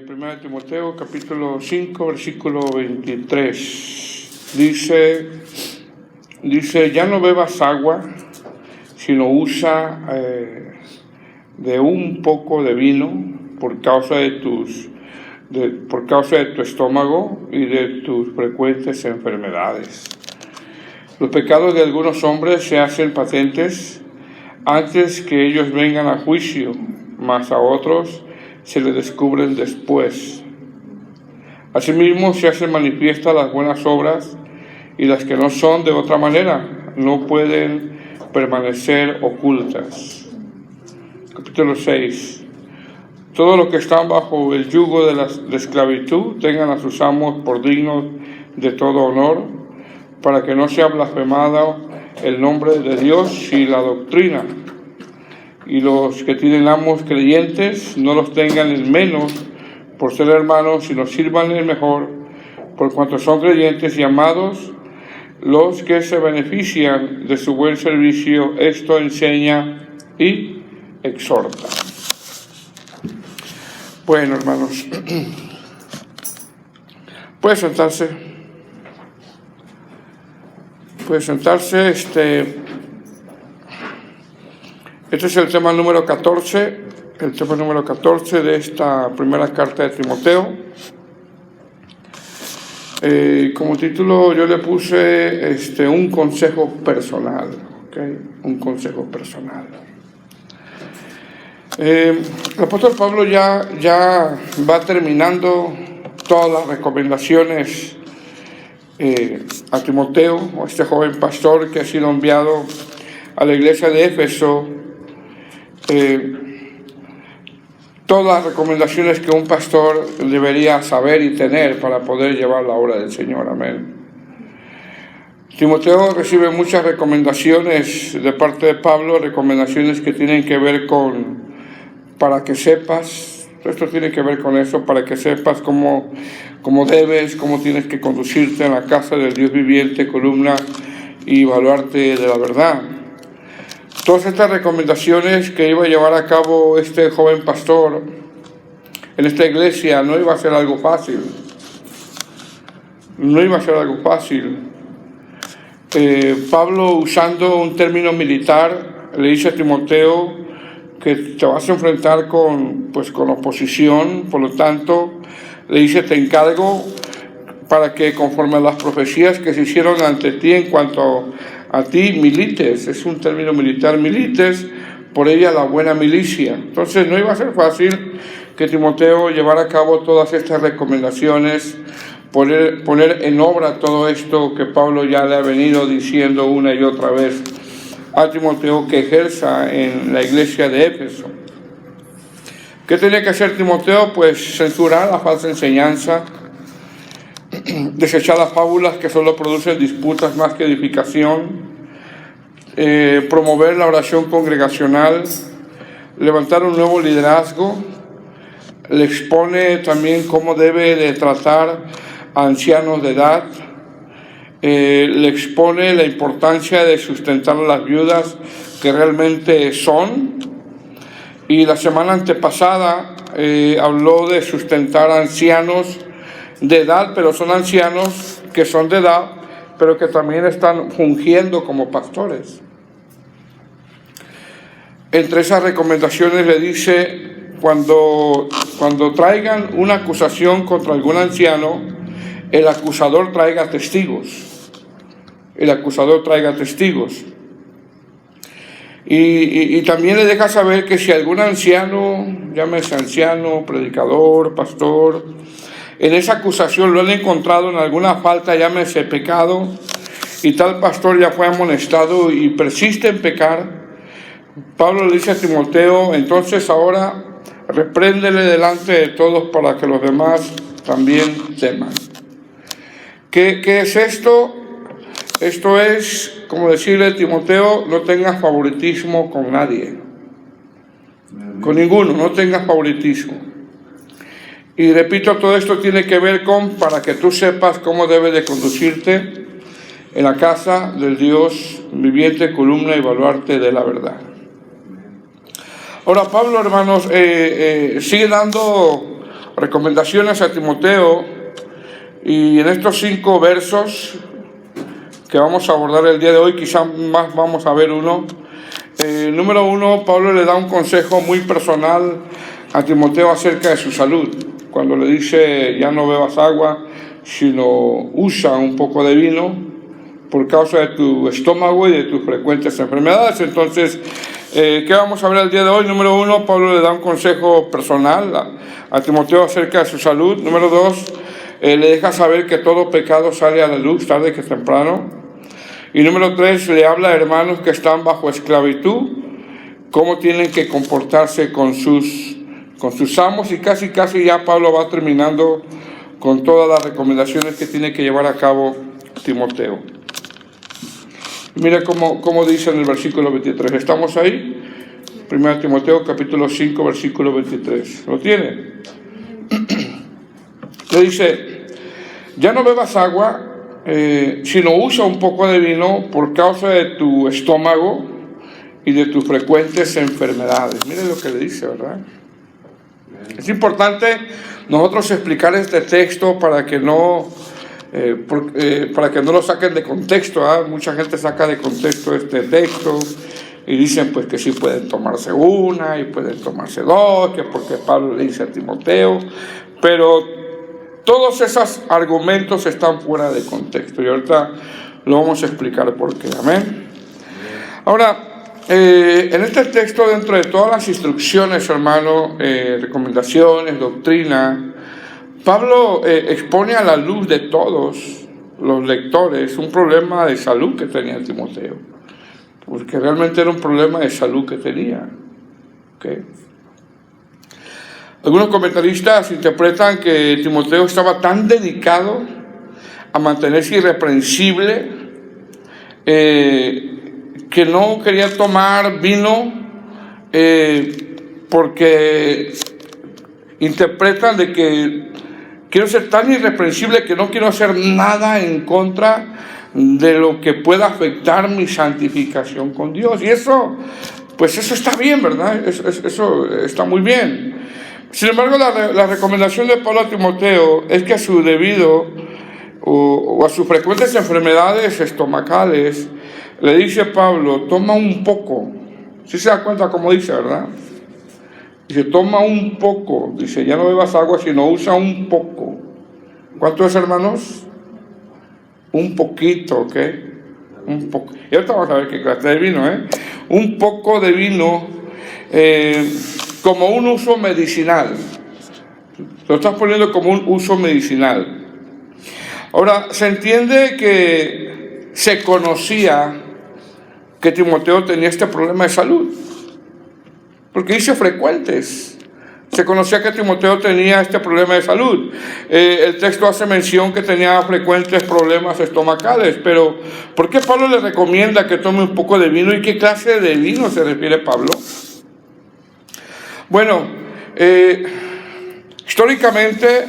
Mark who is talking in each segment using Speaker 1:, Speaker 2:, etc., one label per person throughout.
Speaker 1: 1 Timoteo capítulo 5 versículo 23 dice ya no bebas agua, sino usa de un poco de vino por causa de tu estómago y de tus frecuentes enfermedades. Los pecados de algunos hombres se hacen patentes antes que ellos vengan a juicio, mas a otros se les descubren después. Asimismo se hacen manifiestas las buenas obras, y las que no son de otra manera no pueden permanecer ocultas. Capítulo 6. Todos los que están bajo el yugo de esclavitud tengan a sus amos por dignos de todo honor, para que no sea blasfemado el nombre de Dios y la doctrina. Y los que tienen amos creyentes no los tengan en menos por ser hermanos, sino sirvan en mejor, por cuanto son creyentes y amados los que se benefician de su buen servicio. Esto enseña y exhorta. Bueno, hermanos, puede sentarse. Este es el tema número 14, de esta primera carta de Timoteo. Como título yo le puse un consejo personal, ¿okay? Un consejo personal. El apóstol Pablo ya va terminando todas las recomendaciones a Timoteo, a este joven pastor que ha sido enviado a la iglesia de Éfeso. Todas las recomendaciones que un pastor debería saber y tener para poder llevar la obra del Señor. Amén. Timoteo recibe muchas recomendaciones de parte de Pablo, recomendaciones que tienen que ver para que sepas, esto tiene que ver con eso, para que sepas cómo tienes que conducirte en la casa del Dios viviente, columna y baluarte de la verdad. Todas estas recomendaciones que iba a llevar a cabo este joven pastor en esta iglesia no iba a ser algo fácil. Pablo, usando un término militar, le dice a Timoteo que te vas a enfrentar con oposición. Por lo tanto, le dice: te encargo para que, conforme a las profecías que se hicieron ante ti en cuanto a ti, milites. Es un término militar, milites por ella la buena milicia. Entonces no iba a ser fácil que Timoteo llevara a cabo todas estas recomendaciones, poner en obra todo esto que Pablo ya le ha venido diciendo una y otra vez a Timoteo que ejerza en la iglesia de Éfeso. ¿Qué tenía que hacer Timoteo? Pues censurar la falsa enseñanza, desechar las fábulas que solo producen disputas más que edificación, promover la oración congregacional, levantar un nuevo liderazgo. Le expone también cómo debe de tratar a ancianos de edad. Le expone la importancia de sustentar a las viudas que realmente son. Y la semana antepasada habló de sustentar a ancianos de edad, pero son ancianos que son de edad, pero que también están fungiendo como pastores. Entre esas recomendaciones le dice: cuando traigan una acusación contra algún anciano, el acusador traiga testigos. Y también le deja saber que si algún anciano, llámese anciano, predicador, pastor, en esa acusación lo han encontrado en alguna falta, llámese pecado, y tal pastor ya fue amonestado y persiste en pecar, Pablo le dice a Timoteo: entonces ahora repréndele delante de todos para que los demás también teman. ¿Qué es esto? Esto es como decirle a Timoteo: no tengas favoritismo con nadie, con ninguno, no tengas favoritismo. Y repito, todo esto tiene que ver para que tú sepas cómo debes de conducirte en la casa del Dios viviente, columna y baluarte de la verdad. Ahora Pablo, hermanos, sigue dando recomendaciones a Timoteo, y en estos 5 versos que vamos a abordar el día de hoy, quizás más vamos a ver uno. Número 1, Pablo le da un consejo muy personal a Timoteo acerca de su salud, cuando le dice: ya no bebas agua, sino usa un poco de vino por causa de tu estómago y de tus frecuentes enfermedades. Entonces, ¿qué vamos a ver el día de hoy? Número 1, Pablo le da un consejo personal a Timoteo acerca de su salud. Número 2, le deja saber que todo pecado sale a la luz tarde que temprano. Y número 3, le habla a hermanos que están bajo esclavitud, cómo tienen que comportarse con sus amos, y casi ya Pablo va terminando con todas las recomendaciones que tiene que llevar a cabo Timoteo. Mira cómo dice en el versículo 23. ¿Estamos ahí? 1 Timoteo capítulo 5, versículo 23. ¿Lo tiene? Le dice: ya no bebas agua, sino usa un poco de vino por causa de tu estómago y de tus frecuentes enfermedades. Miren lo que le dice, ¿verdad? Es importante nosotros explicar este texto para que no lo saquen de contexto. Mucha gente saca de contexto este texto y dicen pues que sí pueden tomarse una y pueden tomarse dos, que porque Pablo le dice a Timoteo, pero todos esos argumentos están fuera de contexto y ahorita lo vamos a explicar por qué. Amén. Ahora, en este texto, dentro de todas las instrucciones, hermano, recomendaciones, doctrina, Pablo expone a la luz de todos los lectores un problema de salud que tenía Timoteo, porque realmente era un problema de salud que tenía. ¿Okay? Algunos comentaristas interpretan que Timoteo estaba tan dedicado a mantenerse irreprensible que no quería tomar vino porque interpretan de que quiero ser tan irreprensible que no quiero hacer nada en contra de lo que pueda afectar mi santificación con Dios. Y eso, pues eso está bien, ¿verdad? Eso está muy bien. Sin embargo, la recomendación de Pablo a Timoteo es que a su debido o a sus frecuentes enfermedades estomacales, le dice Pablo: toma un poco. ¿Sí se da cuenta cómo dice, verdad? Dice: toma un poco. Dice: ya no bebas agua, sino usa un poco. ¿Cuánto es, hermanos? Un poquito, ¿ok? Un poco. Y ahorita vamos a ver qué clase de vino, Un poco de vino como un uso medicinal. Lo estás poniendo como un uso medicinal. Ahora, se entiende que se conocía que Timoteo tenía este problema de salud, porque dice frecuentes. Se conocía que Timoteo tenía este problema de salud. El texto hace mención que tenía frecuentes problemas estomacales, pero ¿por qué Pablo le recomienda que tome un poco de vino? ¿Y qué clase de vino se refiere Pablo? Bueno, históricamente,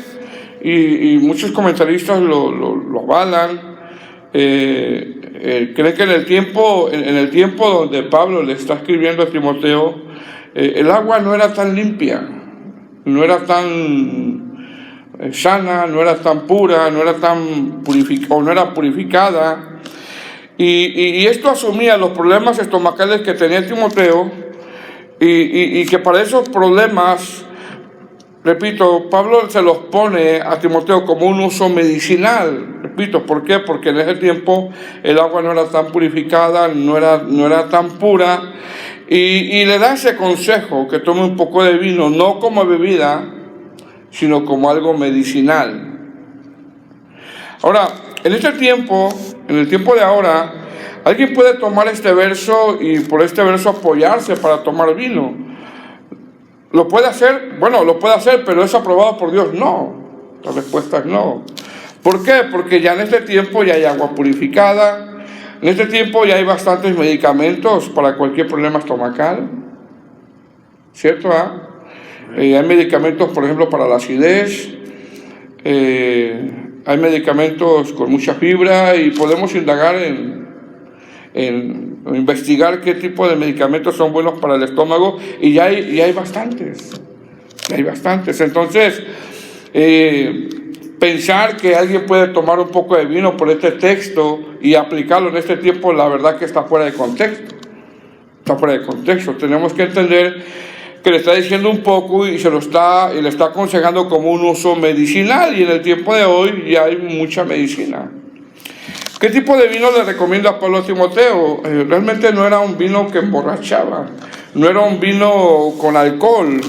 Speaker 1: y muchos comentaristas lo avalan, creen que en el tiempo donde Pablo le está escribiendo a Timoteo, el agua no era tan limpia, no era tan sana, no era tan pura, no era tan purificada, y esto asumía los problemas estomacales que tenía Timoteo, y que para esos problemas, repito, Pablo se los pone a Timoteo como un uso medicinal. Repito, ¿por qué? Porque en ese tiempo el agua no era tan purificada, no era tan pura, y le da ese consejo, que tome un poco de vino, no como bebida, sino como algo medicinal. Ahora, en el tiempo de ahora, alguien puede tomar este verso y por este verso apoyarse para tomar vino. ¿Lo puede hacer? Bueno, lo puede hacer, pero ¿es aprobado por Dios? No. La respuesta es no. ¿Por qué? Porque ya en este tiempo ya hay agua purificada, en este tiempo ya hay bastantes medicamentos para cualquier problema estomacal, ¿cierto? Hay medicamentos, por ejemplo, para la acidez, hay medicamentos con mucha fibra, y podemos indagar en investigar qué tipo de medicamentos son buenos para el estómago, y ya hay bastantes. Entonces, Pensar que alguien puede tomar un poco de vino por este texto y aplicarlo en este tiempo, la verdad que está fuera de contexto. Está fuera de contexto. Tenemos que entender que le está diciendo un poco y le está aconsejando como un uso medicinal, y en el tiempo de hoy ya hay mucha medicina. ¿Qué tipo de vino le recomienda Pablo a Timoteo? Realmente no era un vino que emborrachaba, no era un vino con alcohol.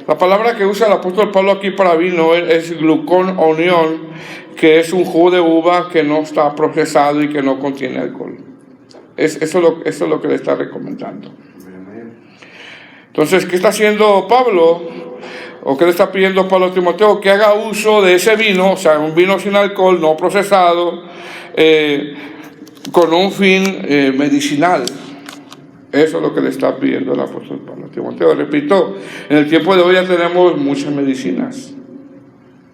Speaker 1: La palabra que usa el apóstol Pablo aquí para vino es glucón onión, que es un jugo de uva que no está procesado y que no contiene alcohol. Eso es lo que le está recomendando. Entonces, ¿qué está haciendo Pablo? ¿O qué le está pidiendo Pablo a Timoteo? Que haga uso de ese vino, o sea, un vino sin alcohol, no procesado, con un fin medicinal. Eso es lo que le está pidiendo el apóstol Pablo a Timoteo. Repito, en el tiempo de hoy ya tenemos muchas medicinas.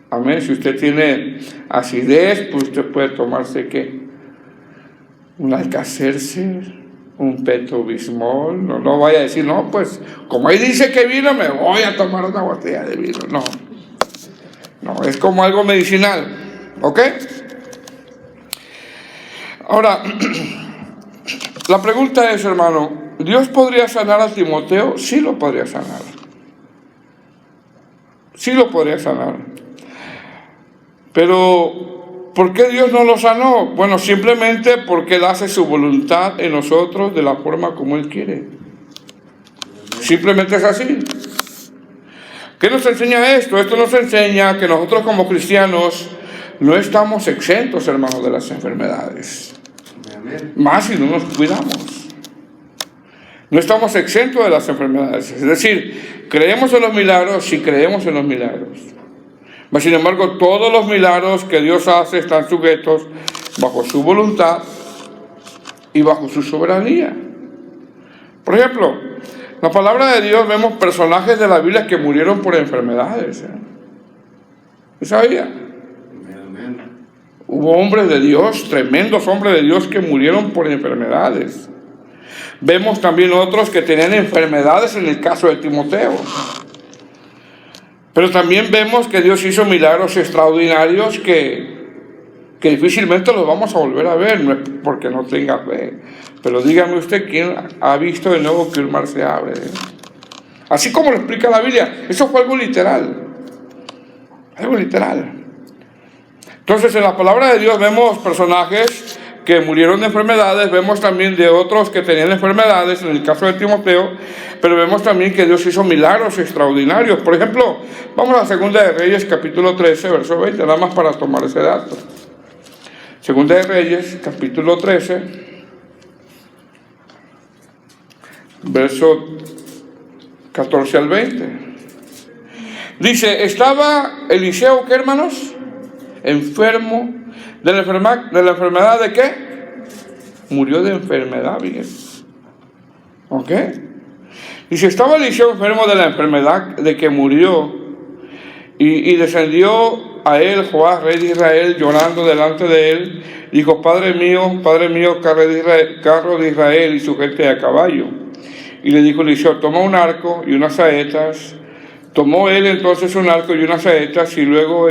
Speaker 1: Amén. Si usted tiene acidez, pues usted puede tomarse, ¿qué? Un Alka-Seltzer, un Pepto-Bismol. No vaya a decir, no, pues, como ahí dice que vino, me voy a tomar una botella de vino. No, es como algo medicinal. ¿Ok? Ahora, la pregunta es, hermano, ¿Dios podría sanar a Timoteo? Sí lo podría sanar. Sí lo podría sanar. Pero, ¿por qué Dios no lo sanó? Bueno, simplemente porque Él hace su voluntad en nosotros de la forma como Él quiere. Simplemente es así. ¿Qué nos enseña esto? Esto nos enseña que nosotros como cristianos no estamos exentos, hermanos, de las enfermedades. Más si no nos cuidamos. No estamos exentos de las enfermedades. Es decir, creemos en los milagros, sí creemos en los milagros. Pero sin embargo, todos los milagros que Dios hace están sujetos bajo su voluntad y bajo su soberanía. Por ejemplo, en la palabra de Dios vemos personajes de la Biblia que murieron por enfermedades. ¿Sí sabía? Hubo hombres de Dios, tremendos hombres de Dios que murieron por enfermedades. Vemos también otros que tenían enfermedades en el caso de Timoteo. Pero también vemos que Dios hizo milagros extraordinarios que difícilmente los vamos a volver a ver, no es porque no tenga fe. Pero dígame usted, ¿quién ha visto de nuevo que el mar se abre? Así como lo explica la Biblia, eso fue algo literal. Algo literal. Entonces, en la palabra de Dios vemos personajes que murieron de enfermedades, vemos también de otros que tenían enfermedades, en el caso de Timoteo, pero vemos también que Dios hizo milagros extraordinarios. Por ejemplo, vamos a 2 de Reyes, capítulo 13, verso 20, nada más para tomar ese dato. 2 de Reyes, capítulo 13, verso 14 al 20. Dice, estaba Eliseo, ¿qué, hermanos? Enfermo de la enfermedad ¿de qué? Murió de enfermedad, bien. ¿Ok? Dice, estaba Eliseo enfermo de la enfermedad de que murió, y descendió a él Joás, rey de Israel, llorando delante de él. Dijo, Padre mío, carro de Israel y su gente a caballo. Y le dijo Eliseo, toma un arco y unas saetas. Tomó él entonces un arco y unas saetas, y luego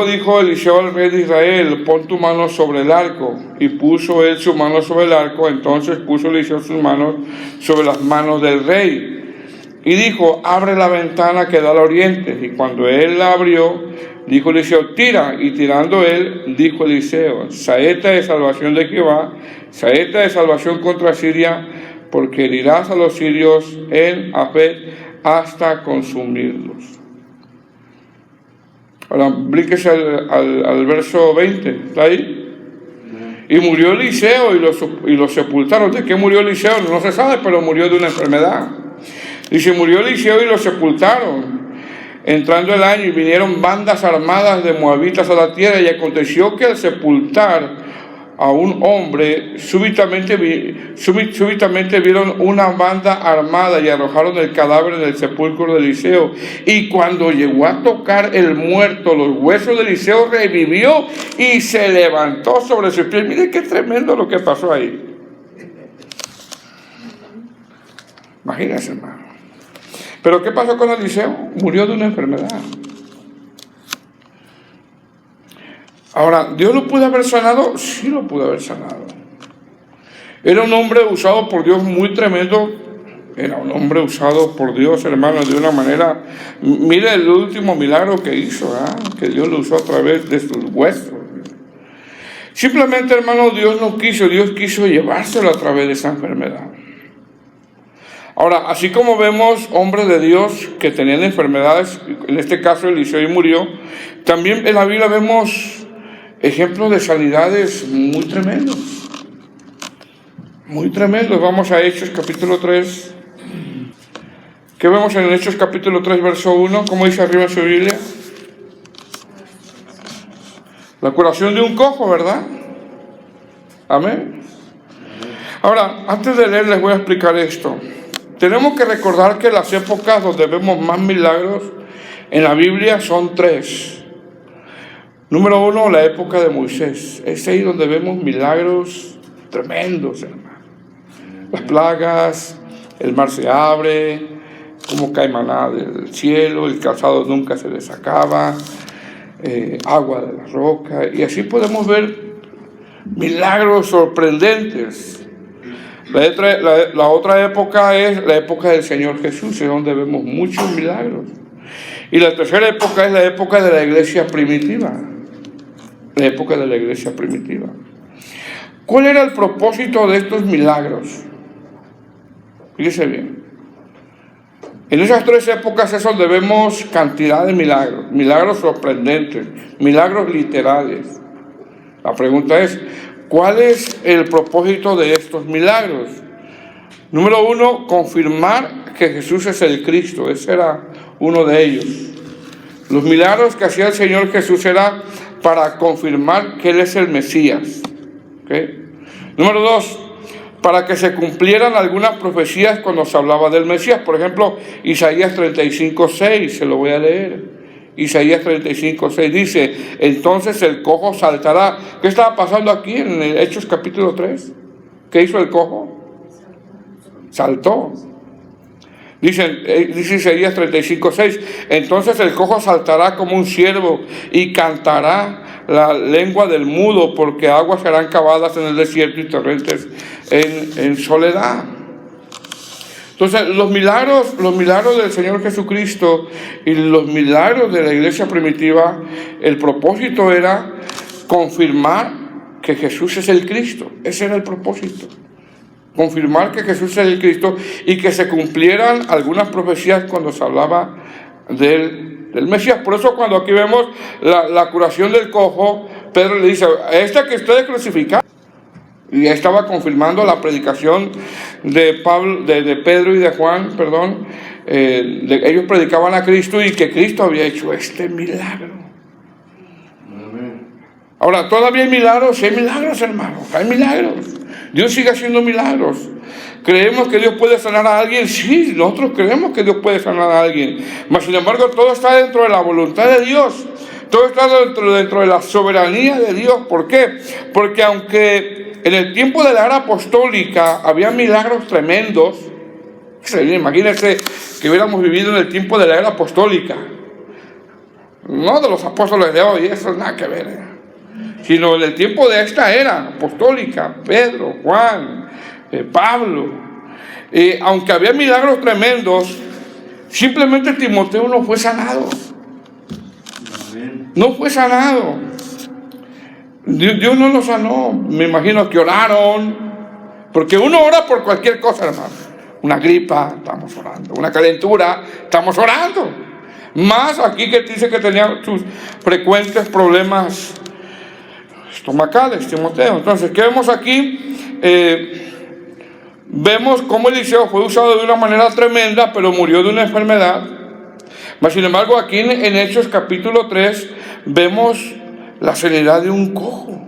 Speaker 1: dijo Eliseo al rey de Israel, pon tu mano sobre el arco. Y puso él su mano sobre el arco. Entonces puso Eliseo sus manos sobre las manos del rey. Y dijo, abre la ventana que da al oriente. Y cuando él la abrió, dijo Eliseo, tira. Y tirando él, dijo Eliseo, saeta de salvación de Jehová, saeta de salvación contra Siria, porque herirás a los sirios en Afet hasta consumirlos. Ahora, bríquese al verso 20, ¿está ahí? Y murió Eliseo y lo sepultaron. ¿De qué murió Eliseo? No se sabe, pero murió de una enfermedad. Dice, murió Eliseo y lo sepultaron. Entrando el año y vinieron bandas armadas de moabitas a la tierra, y aconteció que al sepultar a un hombre, súbitamente vieron una banda armada y arrojaron el cadáver en el sepulcro de Eliseo. Y cuando llegó a tocar el muerto, los huesos de Eliseo, revivió y se levantó sobre sus pies. Mire qué tremendo lo que pasó ahí. Imagínense, hermano. Pero ¿qué pasó con Eliseo? Murió de una enfermedad. Ahora, ¿Dios lo pudo haber sanado? Sí lo pudo haber sanado. Era un hombre usado por Dios muy tremendo. Era un hombre usado por Dios, hermano, de una manera... Mire el último milagro que hizo, que Dios lo usó a través de sus huesos. Simplemente, hermano, Dios quiso llevárselo a través de esa enfermedad. Ahora, así como vemos hombres de Dios que tenían enfermedades, en este caso Eliseo murió, también en la Biblia vemos ejemplos de sanidades muy tremendos. Muy tremendos. Vamos a Hechos capítulo 3. ¿Qué vemos en Hechos capítulo 3, verso 1? ¿Cómo dice arriba en su Biblia? La curación de un cojo, ¿verdad? Amén. Ahora, antes de leer les voy a explicar esto. Tenemos que recordar que las épocas donde vemos más milagros en la Biblia son 3. Número 1, la época de Moisés. Es ahí donde vemos milagros tremendos, hermano. Las plagas, el mar se abre, cómo cae maná del cielo, el calzado nunca se desacaba, agua de la roca, y así podemos ver milagros sorprendentes. La otra época es la época del Señor Jesús, es donde vemos muchos milagros. Y la tercera época es la época de la iglesia primitiva. La época de la iglesia primitiva. ¿Cuál era el propósito de estos milagros? Fíjese bien. En esas 3 épocas es donde vemos cantidad de milagros, milagros sorprendentes, milagros literales. La pregunta es, ¿cuál es el propósito de estos milagros? Número 1, confirmar que Jesús es el Cristo. Ese era uno de ellos. Los milagros que hacía el Señor Jesús era para confirmar que Él es el Mesías. ¿Okay? Número 2, para que se cumplieran algunas profecías cuando se hablaba del Mesías. Por ejemplo, Isaías 35:6, se lo voy a leer. Isaías 35:6 dice, entonces el cojo saltará. ¿Qué estaba pasando aquí en Hechos capítulo 3? ¿Qué hizo el cojo? Saltó. Dice Isaías 35:6, entonces el cojo saltará como un ciervo y cantará la lengua del mudo, porque aguas serán cavadas en el desierto y torrentes en soledad. Entonces, los milagros del Señor Jesucristo y los milagros de la iglesia primitiva, el propósito era confirmar que Jesús es el Cristo. Ese era el propósito. Confirmar que Jesús es el Cristo y que se cumplieran algunas profecías cuando se hablaba del Mesías. Por eso cuando aquí vemos la curación del cojo, Pedro le dice, esta que ustedes crucificaron. Y estaba confirmando la predicación de Pedro y de Juan, perdón. Ellos predicaban a Cristo y que Cristo había hecho este milagro. Ahora, todavía hay milagros, sí hay milagros, hermanos, hay milagros. Dios sigue haciendo milagros. ¿Creemos que Dios puede sanar a alguien? Sí, nosotros creemos que Dios puede sanar a alguien. Mas, sin embargo, todo está dentro de la voluntad de Dios. Todo está dentro de la soberanía de Dios. ¿Por qué? Porque aunque en el tiempo de la era apostólica había milagros tremendos, imagínense que hubiéramos vivido en el tiempo de la era apostólica. No de los apóstoles de hoy, eso es nada que ver, sino en el tiempo de esta era apostólica, Pedro, Juan, Pablo. Aunque había milagros tremendos, simplemente Timoteo no fue sanado. No fue sanado. Dios no lo sanó. Me imagino que oraron, porque uno ora por cualquier cosa, hermano. Una gripa, estamos orando. Una calentura, estamos orando. Más aquí que dice que tenía sus frecuentes problemas estomacales, Timoteo. Entonces, ¿qué vemos aquí? Vemos cómo Eliseo fue usado de una manera tremenda, pero murió de una enfermedad. Mas, sin embargo, aquí en Hechos capítulo 3 vemos la sanidad de un cojo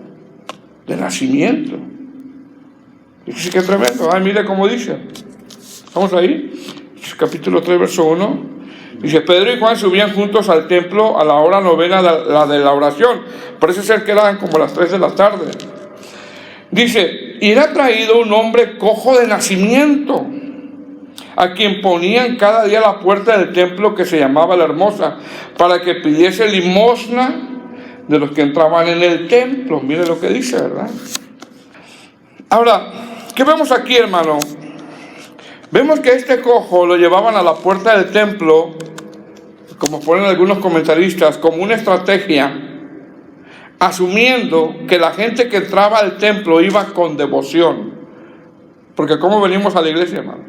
Speaker 1: de nacimiento. Dice que es tremendo. Ay, mire cómo dice. Vamos ahí. Capítulo 3, verso 1. Dice, Pedro y Juan subían juntos al templo a la hora novena, la de la oración. Parece ser que eran como las 3 de la tarde. Dice, y era traído un hombre cojo de nacimiento, a quien ponían cada día a la puerta del templo que se llamaba La Hermosa, para que pidiese limosna de los que entraban en el templo. Mire lo que dice, ¿verdad? Ahora, ¿qué vemos aquí, hermano? Vemos que este cojo lo llevaban a la puerta del templo, como ponen algunos comentaristas, como una estrategia, asumiendo que la gente que entraba al templo iba con devoción. Porque ¿cómo venimos a la iglesia, hermano?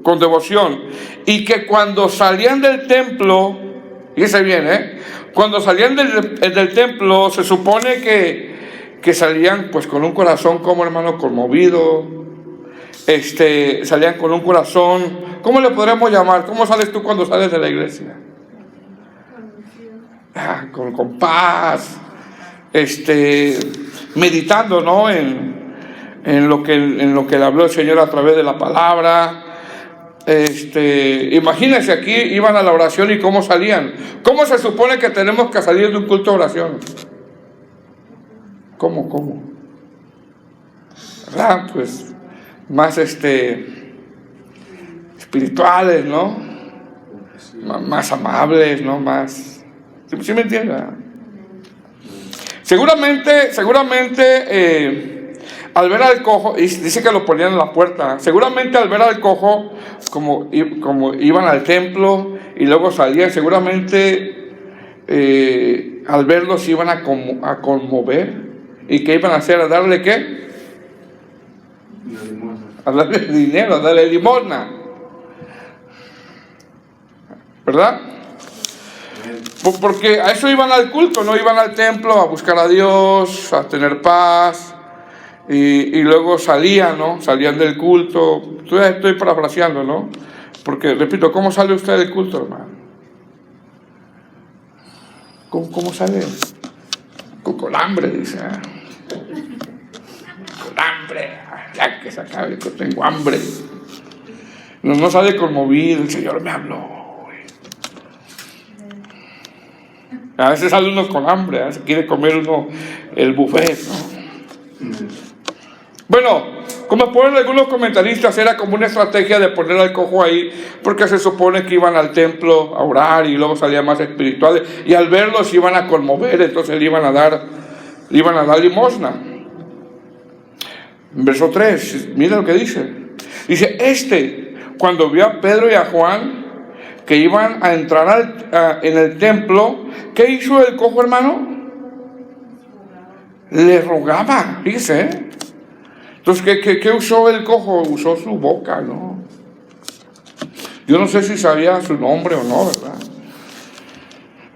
Speaker 1: Con devoción. Y que cuando salían del templo, fíjese bien, cuando salían del templo, se supone que salían pues con un corazón, como hermano, conmovido. Salían con un corazón, ¿cómo le podremos llamar? ¿Cómo sales tú cuando sales de la iglesia? Con paz, meditando, ¿no? En lo que le habló el Señor a través de la palabra. Imagínense, aquí iban a la oración y cómo salían. ¿Cómo se supone que tenemos que salir de un culto de oración? ¿Cómo? ¿Verdad? Pues más espirituales, ¿no? Más amables, ¿no? Más... ¿Sí me entienden? Seguramente, al ver al cojo, y dice que lo ponían en la puerta, seguramente al ver al cojo, como iban al templo y luego salían, seguramente al verlo se iban a conmover. ¿Y qué iban a hacer? ¿A darle qué? A darle dinero, a darle limosna, ¿verdad? Porque a eso iban al culto, no iban al templo a buscar a Dios, a tener paz, y luego salían, ¿no? Salían del culto. Estoy parafraseando, ¿no? Porque, repito, ¿cómo sale usted del culto, hermano? ¿Cómo sale? Con hambre, dice. Con hambre, ya que se acabe, que tengo hambre. No sale conmovido, el Señor me habló. A veces sale uno con hambre, a veces quiere comer uno el buffet, ¿no? Bueno, como ponen algunos comentaristas, era como una estrategia de poner al cojo ahí, porque se supone que iban al templo a orar y luego salían más espirituales, y al verlos iban a conmover, entonces le iban a dar limosna. Verso 3, mira lo que dice. Dice, cuando vio a Pedro y a Juan que iban a entrar en el templo, ¿qué hizo el cojo, hermano? Le rogaba, fíjese. Entonces, ¿qué usó el cojo? Usó su boca, ¿no? Yo no sé si sabía su nombre o no, ¿verdad?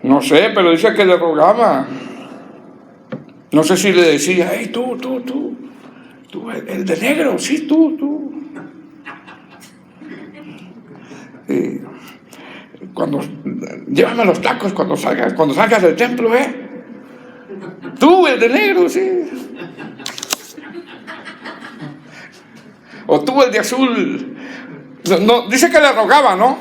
Speaker 1: No sé, pero dice que le rogaba. No sé si le decía, hey, tú, el de negro, sí, tú. Llévame los tacos cuando salgas del templo, Tú, el de negro, sí. O tú, el de azul. No, dice que le rogaba, ¿no?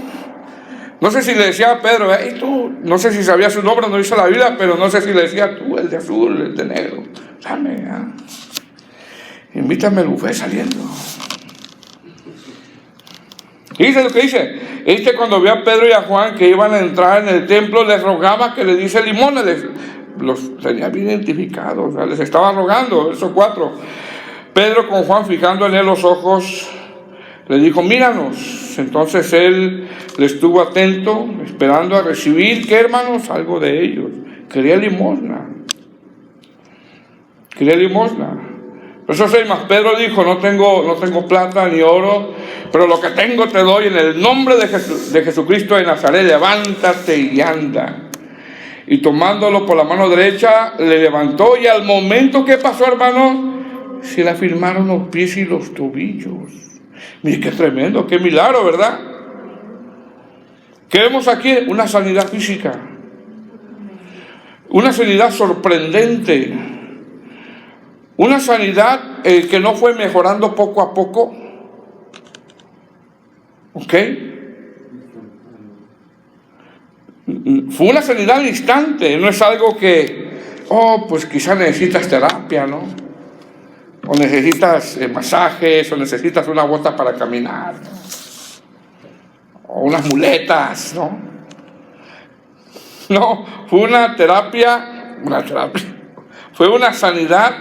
Speaker 1: No sé si le decía a Pedro, tú, no sé si sabía su nombre, no dice la Biblia, pero no sé si le decía, tú, el de azul, el de negro, dame, invítame al buffet saliendo. Y dice lo que dice, cuando vio a Pedro y a Juan que iban a entrar en el templo, les rogaba que le diese limosna, los tenía bien identificados, les estaba rogando. Verso 4, Pedro con Juan fijando en él los ojos, le dijo, míranos. Entonces él le estuvo atento, esperando a recibir, ¿qué, hermanos? Algo de ellos. Quería limosna. Verso 6, más Pedro dijo, no tengo plata ni oro, pero lo que tengo te doy en el nombre de Jesucristo de Nazaret, levántate y anda. Y tomándolo por la mano derecha, le levantó, y al momento que pasó, hermano, se le afirmaron los pies y los tobillos. Mire qué tremendo, qué milagro, ¿verdad? ¿Qué vemos aquí? Una sanidad física, una sanidad sorprendente, una sanidad que no fue mejorando poco a poco, ¿ok? Fue una sanidad al instante, no es algo que, pues quizás necesitas terapia, ¿no? O necesitas masajes, o necesitas una bota para caminar, ¿no? O unas muletas, ¿no? No, fue una terapia, fue una sanidad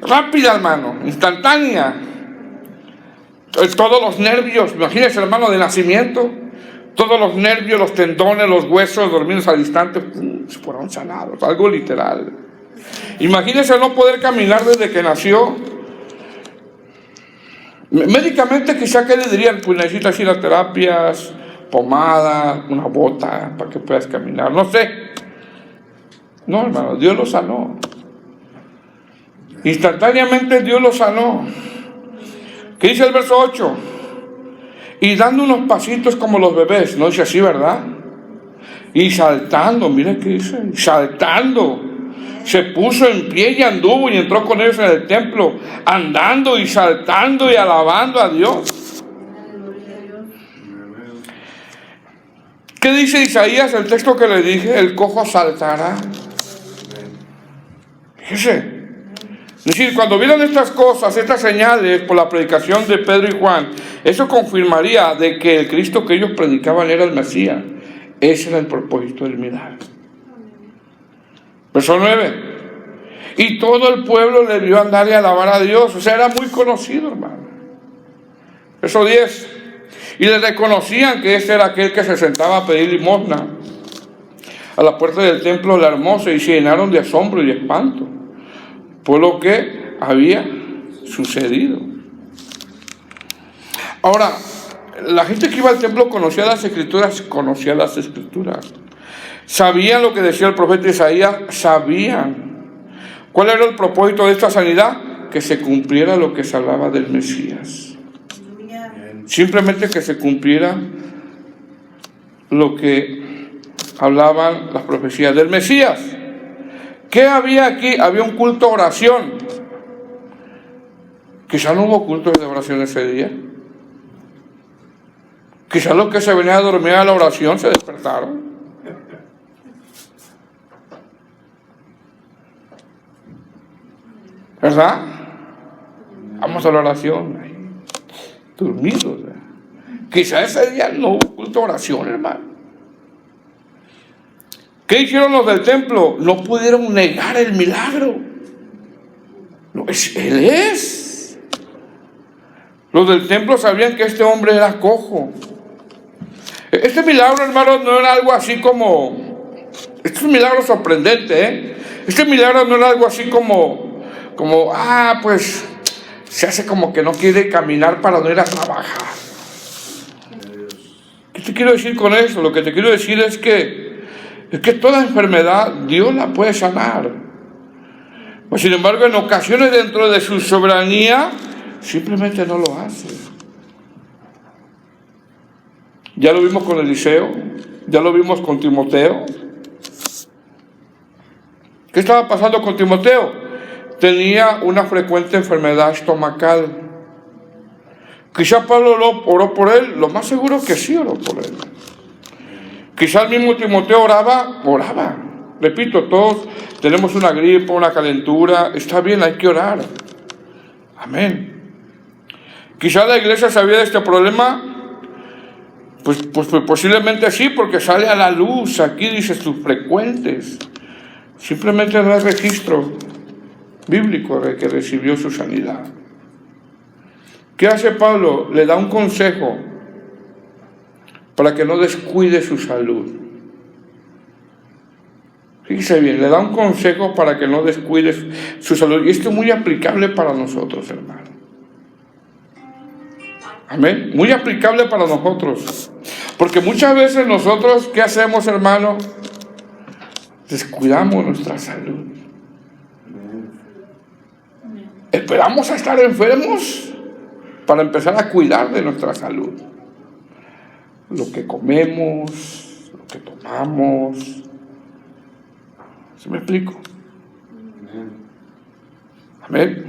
Speaker 1: rápida, hermano, instantánea. Todos los nervios, imagínense, hermano, de nacimiento, todos los nervios, los tendones, los huesos dormidos al instante fueron sanados, algo literal. Imagínense no poder caminar desde que nació. Médicamente quizá que le dirían, pues necesitas ir a terapias, pomada, una bota para que puedas caminar, no sé. No, hermano, Dios lo sanó. Instantáneamente Dios lo sanó. ¿Qué dice el verso 8? Y dando unos pasitos como los bebés, no dice así, ¿verdad? Y saltando, mire qué dice, saltando, se puso en pie y anduvo y entró con ellos en el templo, andando y saltando y alabando a Dios. ¿Qué dice Isaías, el texto que le dije? El cojo saltará. Fíjese. Es decir, cuando vieran estas cosas, estas señales por la predicación de Pedro y Juan, eso confirmaría de que el Cristo que ellos predicaban era el Mesías. Ese era el propósito del milagro. Verso 9. Y todo el pueblo le vio andar y alabar a Dios. O sea, era muy conocido, hermano. Verso 10. Y le reconocían que este era aquel que se sentaba a pedir limosna a la puerta del templo de la hermosa, y se llenaron de asombro y de espanto por lo que había sucedido. Ahora, la gente que iba al templo conocía las escrituras, sabían lo que decía el profeta Isaías, sabían cuál era el propósito de esta sanidad, que se cumpliera lo que se hablaba del Mesías. Simplemente que se cumpliera lo que hablaban las profecías del Mesías. ¿Qué había aquí? Había un culto a oración. Quizá no hubo culto de oración ese día. Quizá los que se venían a dormir a la oración se despertaron. ¿Verdad? Vamos a la oración. Dormidos. Quizá ese día no hubo culto a oración, hermano. ¿Qué hicieron los del templo? No pudieron negar el milagro. No, Él es. Los del templo sabían que este hombre era cojo. Este milagro, hermano, no era algo así como... Este es un milagro sorprendente, ¿eh? Este milagro no era algo así como pues se hace como que no quiere caminar para no ir a trabajar. ¿Qué te quiero decir con eso? Lo que te quiero decir es que toda enfermedad Dios la puede sanar. Pues, sin embargo, en ocasiones dentro de su soberanía simplemente no lo hace. Ya lo vimos con Eliseo, ya lo vimos con Timoteo. ¿Qué estaba pasando con Timoteo? Tenía una frecuente enfermedad estomacal. Quizá Pablo oró por él, lo más seguro que sí oró por él. Quizá el mismo Timoteo oraba. Repito, todos tenemos una gripe, una calentura, está bien, hay que orar. Amén. Quizá la iglesia sabía de este problema, pues posiblemente sí, porque sale a la luz, aquí dice sus frecuentes. Simplemente no hay registro bíblico de que recibió su sanidad. ¿Qué hace Pablo? Le da un consejo para que no descuide su salud. Fíjese bien, le da un consejo para que no descuide su salud. Y esto es muy aplicable para nosotros, hermano. Amén. Muy aplicable para nosotros. Porque muchas veces nosotros, ¿qué hacemos, hermano? Descuidamos nuestra salud. Esperamos a estar enfermos para empezar a cuidar de nuestra salud. Lo que comemos, lo que tomamos. ¿Se me explico? Amén.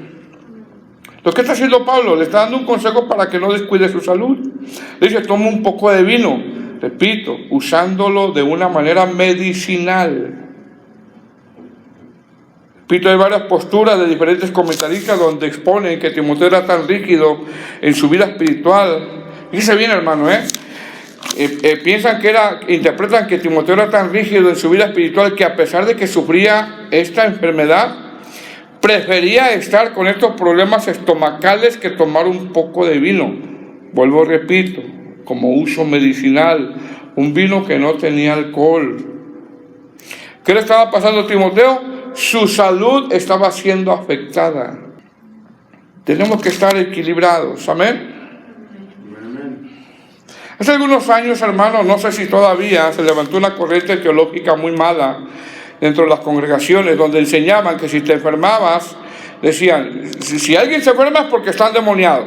Speaker 1: Lo que está haciendo Pablo, le está dando un consejo para que no descuide su salud. Le dice, toma un poco de vino, repito, usándolo de una manera medicinal. Repito, hay varias posturas de diferentes comentaristas donde exponen que Timoteo era tan rígido en su vida espiritual. Fíjese bien, hermano, interpretan que Timoteo era tan rígido en su vida espiritual que a pesar de que sufría esta enfermedad, prefería estar con estos problemas estomacales que tomar un poco de vino. Vuelvo, repito, como uso medicinal, un vino que no tenía alcohol. ¿Qué le estaba pasando a Timoteo? Su salud estaba siendo afectada. Tenemos que estar equilibrados, amén. Hace algunos años, hermanos, no sé si todavía, se levantó una corriente teológica muy mala dentro de las congregaciones, donde enseñaban que si te enfermabas, decían, si alguien se enferma es porque está endemoniado.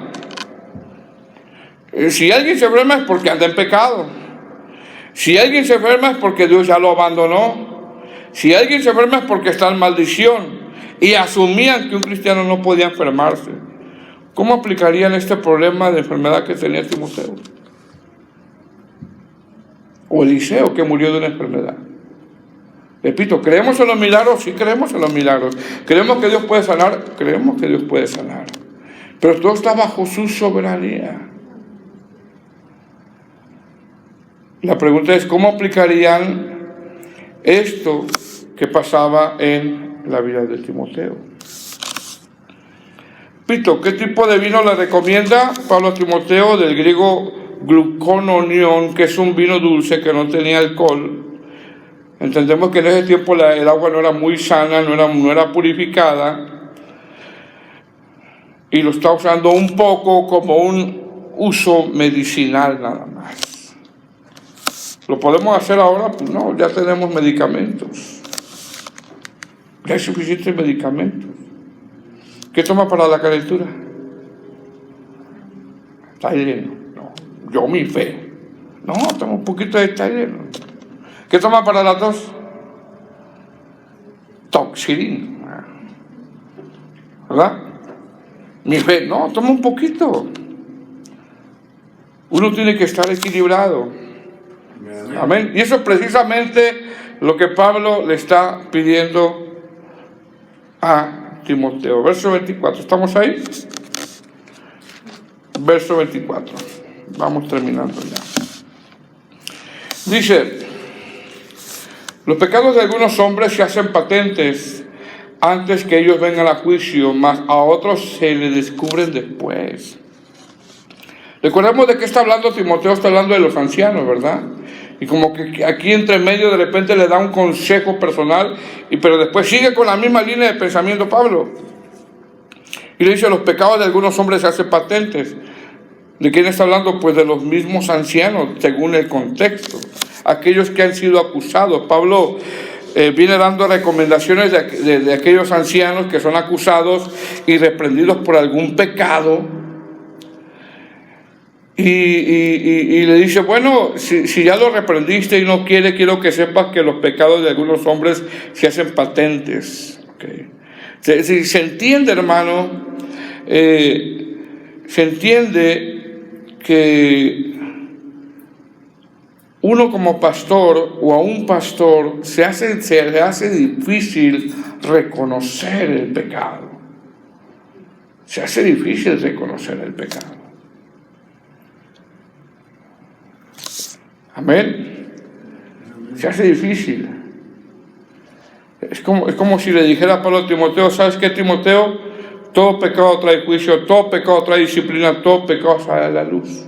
Speaker 1: Si alguien se enferma es porque anda en pecado. Si alguien se enferma es porque Dios ya lo abandonó. Si alguien se enferma es porque está en maldición. Y asumían que un cristiano no podía enfermarse. ¿Cómo aplicarían este problema de enfermedad que tenía Timoteo? O Eliseo, que murió de una enfermedad. Repito, ¿creemos en los milagros? Sí, creemos en los milagros. ¿Creemos que Dios puede sanar? Creemos que Dios puede sanar. Pero todo está bajo su soberanía. La pregunta es, ¿cómo aplicarían esto que pasaba en la vida de Timoteo? Repito, ¿qué tipo de vino le recomienda Pablo a Timoteo? Del griego glucononión, que es un vino dulce que no tenía alcohol. Entendemos que en ese tiempo el agua no era muy sana, no era purificada, y lo está usando un poco como un uso medicinal nada más. ¿Lo podemos hacer ahora? Pues no, ya tenemos medicamentos. Ya hay suficientes medicamentos. ¿Qué toma para la calentura? Está lleno. Yo mi fe. No, toma un poquito de Tylenol. ¿Qué toma para la tos? Toxilina. ¿Verdad? Mi fe. No, toma un poquito. Uno tiene que estar equilibrado. Amén. Y eso es precisamente lo que Pablo le está pidiendo a Timoteo. Verso 24. ¿Estamos ahí? Verso 24. Vamos terminando ya. Dice, los pecados de algunos hombres se hacen patentes antes que ellos vengan a juicio, mas a otros se les descubren después. Recordemos de qué está hablando Timoteo. Está hablando de los ancianos, ¿verdad? Y como que aquí entre medio de repente le da un consejo personal, pero después sigue con la misma línea de pensamiento Pablo. Y le dice, los pecados de algunos hombres se hacen patentes. ¿De quién está hablando? Pues de los mismos ancianos, según el contexto. Aquellos que han sido acusados. Pablo viene dando recomendaciones de aquellos ancianos que son acusados y reprendidos por algún pecado. Y le dice, bueno, si ya lo reprendiste y no quiero que sepas que los pecados de algunos hombres se hacen patentes. Okay. Se entiende, hermano, se entiende que uno como pastor o a un pastor se le hace difícil reconocer el pecado. Se hace difícil reconocer el pecado. Amén. Se hace difícil. Es como si le dijera a Pablo a Timoteo, ¿sabes qué, Timoteo? Todo pecado trae juicio, todo pecado trae disciplina, todo pecado sale a la luz.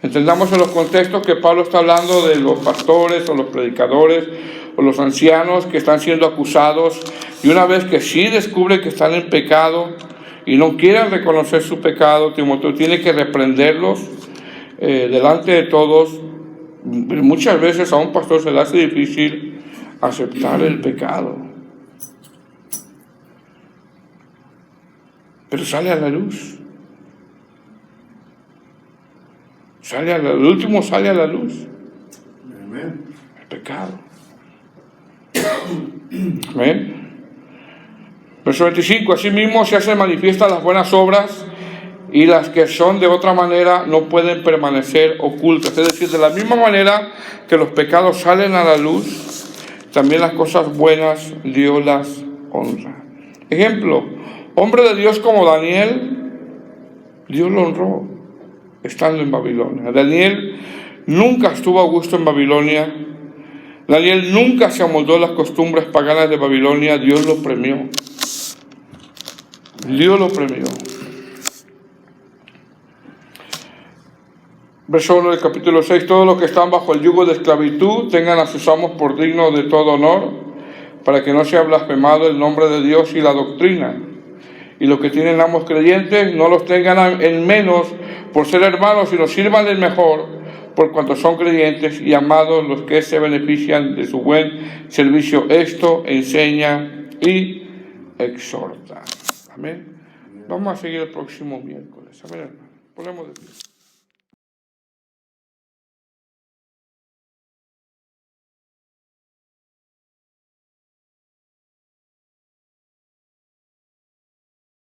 Speaker 1: Entendamos en los contextos que Pablo está hablando de los pastores o los predicadores o los ancianos que están siendo acusados, y una vez que sí descubren que están en pecado y no quieren reconocer su pecado, Timoteo tiene que reprenderlos delante de todos. Muchas veces a un pastor se le hace difícil aceptar el pecado, pero sale a la luz. El último sale a la luz. Amén. El pecado. Amén. Verso 25. Asimismo se hacen manifiestas las buenas obras, y las que son de otra manera no pueden permanecer ocultas. Es decir, de la misma manera que los pecados salen a la luz, también las cosas buenas Dios las honra. Ejemplo, hombre de Dios como Daniel, Dios lo honró. estando en Babilonia. Daniel nunca estuvo a gusto en Babilonia. Daniel nunca se amoldó a las costumbres paganas de Babilonia. Dios lo premió. Dios lo premió. Verso 1 del capítulo 6. Todos los que están bajo el yugo de esclavitud tengan a sus amos por dignos de todo honor, para que no sea blasfemado el nombre de Dios y la doctrina. Y los que tienen amos creyentes no los tengan en menos por ser hermanos, sino sírvanles mejor por cuanto son creyentes y amados los que se benefician de su buen servicio. Esto enseña y exhorta. Amén. Vamos a seguir el próximo miércoles. Amén, hermano. Ponemos de pie.